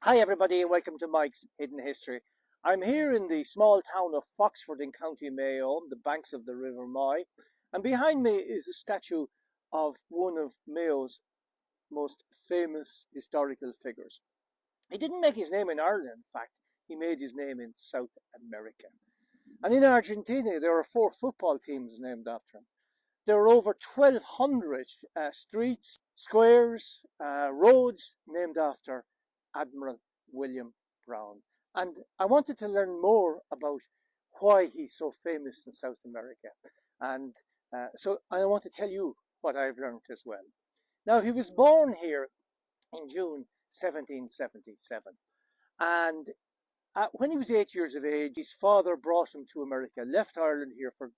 Hi everybody and welcome to Mike's Hidden History. I'm here in the small town of Foxford in County Mayo, on the banks of the River Moy, and behind me is a statue of one of Mayo's most famous historical figures. He didn't make his name in Ireland, in fact, he made his name in South America. And in Argentina there are 4 football teams named after him. There are over 1,200 streets, squares, roads named after Admiral William Brown. And I wanted to learn more about why he's so famous in South America. And so I want to tell you what I've learned as well. Now, he was born here in June 1777. And when he was 8 years of age, his father brought him to America, left Ireland here for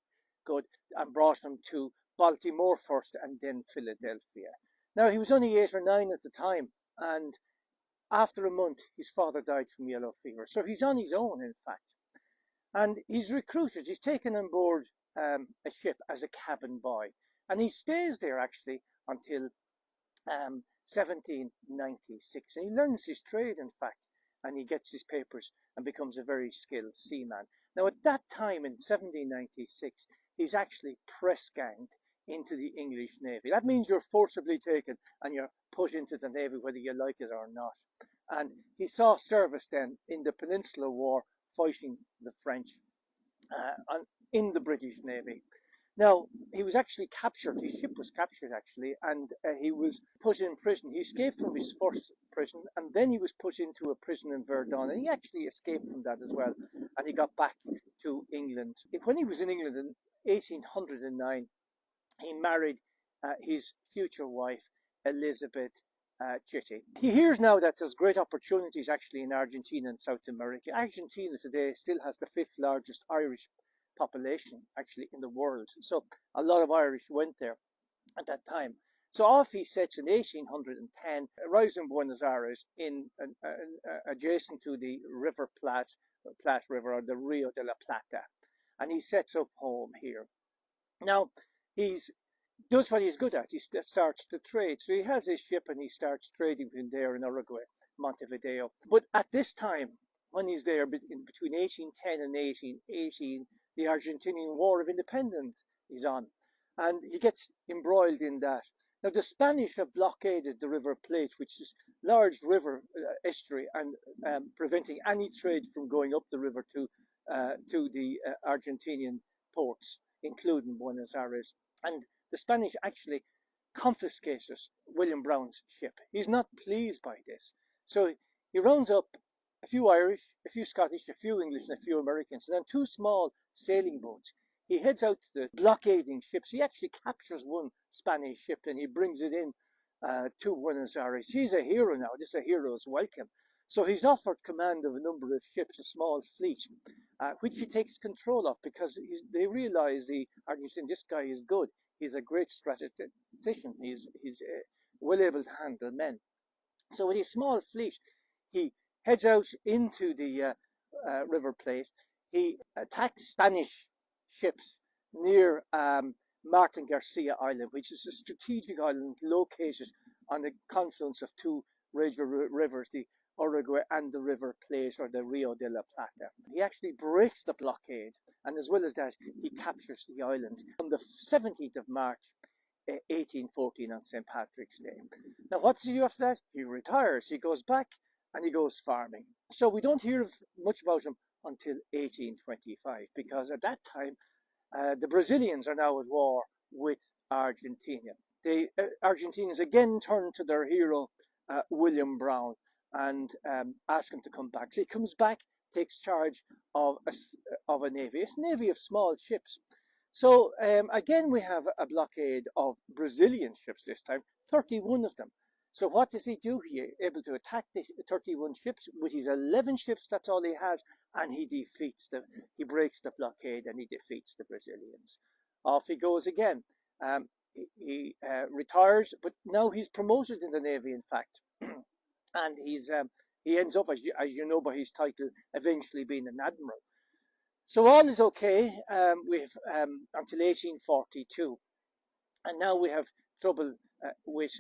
good, and brought him to Baltimore first and then Philadelphia. Now, he was only 8 or 9 at the time, and after a month, his father died from yellow fever. So he's on his own, in fact. And he's recruited, he's taken on board a ship as a cabin boy. And he stays there, actually, until 1796. And he learns his trade, in fact, and he gets his papers and becomes a very skilled seaman. Now, at that time, in 1796, he's actually press-ganged into the English Navy. That means you're forcibly taken and you're put into the Navy whether you like it or not. And he saw service then in the Peninsular War, fighting the French in the British Navy. Now, he was actually captured, his ship was captured actually, and he was put in prison. He escaped from his first prison, and then he was put into a prison in Verdun, and he actually escaped from that as well, and he got back to England. When he was in England in 1809, he married his future wife, Elizabeth Chitty. He hears now that there's great opportunities actually in Argentina and South America. Argentina today still has the 5th largest Irish population actually in the world. So a lot of Irish went there at that time. So off he sets in 1810, arrives in Buenos Aires in adjacent to the River Plate River, or the Rio de la Plata. And he sets up home here. Now, he's does what he's good at. He starts to trade. So he has his ship and he starts trading in there in Uruguay, Montevideo. But at this time, when he's there between 1810 and 1818, the Argentinian War of Independence is on. And he gets embroiled in that. Now, the Spanish have blockaded the River Plate, which is a large river estuary, and preventing any trade from going up the river to the Argentinian ports, including Buenos Aires. And the Spanish actually confiscated William Brown's ship. He's not pleased by this. So he rounds up a few Irish, a few Scottish, a few English, and a few Americans, and then 2 small sailing boats. He heads out to the blockading ships. He actually captures one Spanish ship and he brings it in to Buenos Aires. He's a hero now. This is a hero's welcome. So he's offered command of a number of ships, a small fleet, which he takes control of because they realize the Argentine, this guy is good. He's a great strategist. He's well able to handle men. So with his small fleet, he heads out into the River Plate. He attacks Spanish ships near Martin Garcia Island, which is a strategic island located on the confluence of 2 major rivers, the Uruguay and the River Plate, or the Rio de la Plata. He actually breaks the blockade, and as well as that, he captures the island on the 17th of March, 1814, on St. Patrick's Day. Now, what's he do after that? He retires. He goes back and he goes farming. So we don't hear much about him until 1825, because at that time, the Brazilians are now at war with Argentina. The Argentinians again turn to their hero, William Brown, and ask him to come back. So he comes back, takes charge of a navy. It's a navy of small ships. So again, we have a blockade of Brazilian ships this time, 31 of them. So what does he do? He is able to attack the 31 ships with his 11 ships. That's all he has, and he breaks the blockade and he defeats the Brazilians. Off he goes again. He retires, but now he's promoted in the navy, in fact, and he ends up, as you know by his title, eventually being an admiral. So all is okay. We have until 1842, and now we have trouble with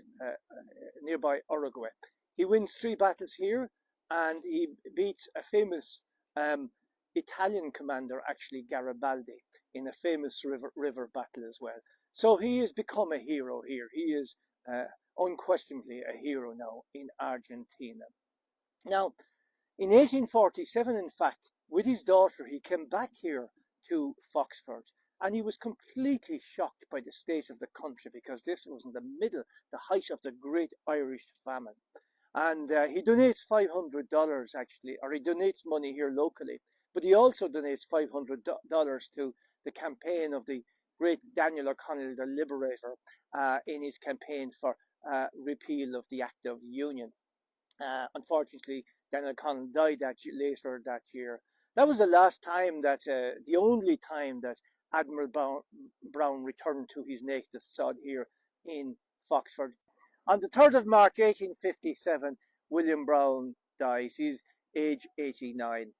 nearby Uruguay. He wins 3 battles here, and he beats a famous Italian commander, actually Garibaldi, in a famous river battle as well. So he has become a hero here. He is unquestionably a hero now in Argentina. Now, in 1847, in fact, with his daughter, he came back here to Foxford, and he was completely shocked by the state of the country, because this was in the middle, the height of the great Irish famine. And he donates $500 actually, or he donates money here locally, but he also donates $500 to the campaign of the great Daniel O'Connell, the Liberator, in his campaign for repeal of the Act of Union. Unfortunately, Daniel O'Connell died later that year. That was the last time that, the only time that Admiral Brown returned to his native sod here in Foxford. On the 3rd of March 1857, William Brown dies. He's age 89.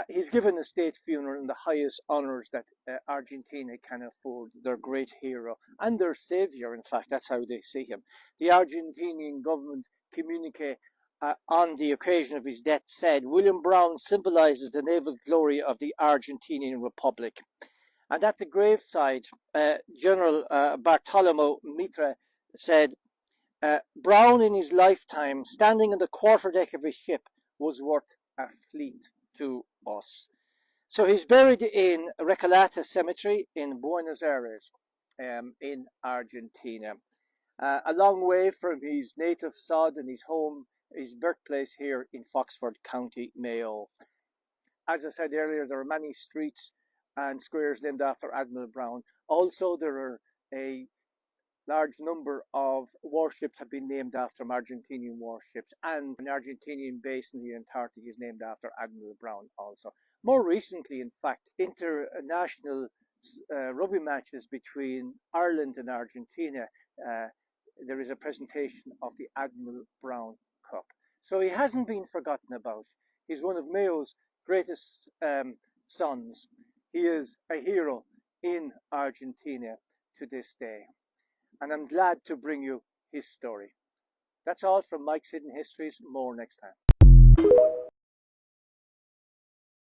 He's given a state funeral in the highest honours that Argentina can afford. Their great hero and their saviour, in fact, that's how they see him. The Argentinian government communique on the occasion of his death said, William Brown symbolises the naval glory of the Argentinian Republic. And at the graveside, General Bartolomeo Mitre said, Brown in his lifetime, standing on the quarterdeck of his ship, was worth a fleet to us. So he's buried in Recoleta Cemetery in Buenos Aires, in Argentina, a long way from his native sod and his home, his birthplace here in Foxford, County Mayo. As I said earlier, there are many streets and squares named after Admiral Brown. Also, there are a large number of warships have been named after Argentinian warships, and an Argentinian base in the Antarctic is named after Admiral Brown also. More recently, in fact, international rugby matches between Ireland and Argentina, there is a presentation of the Admiral Brown Cup. So he hasn't been forgotten about. He's one of Mayo's greatest sons. He is a hero in Argentina to this day. And I'm glad to bring you his story. That's all from Mike's Hidden Histories. More next time.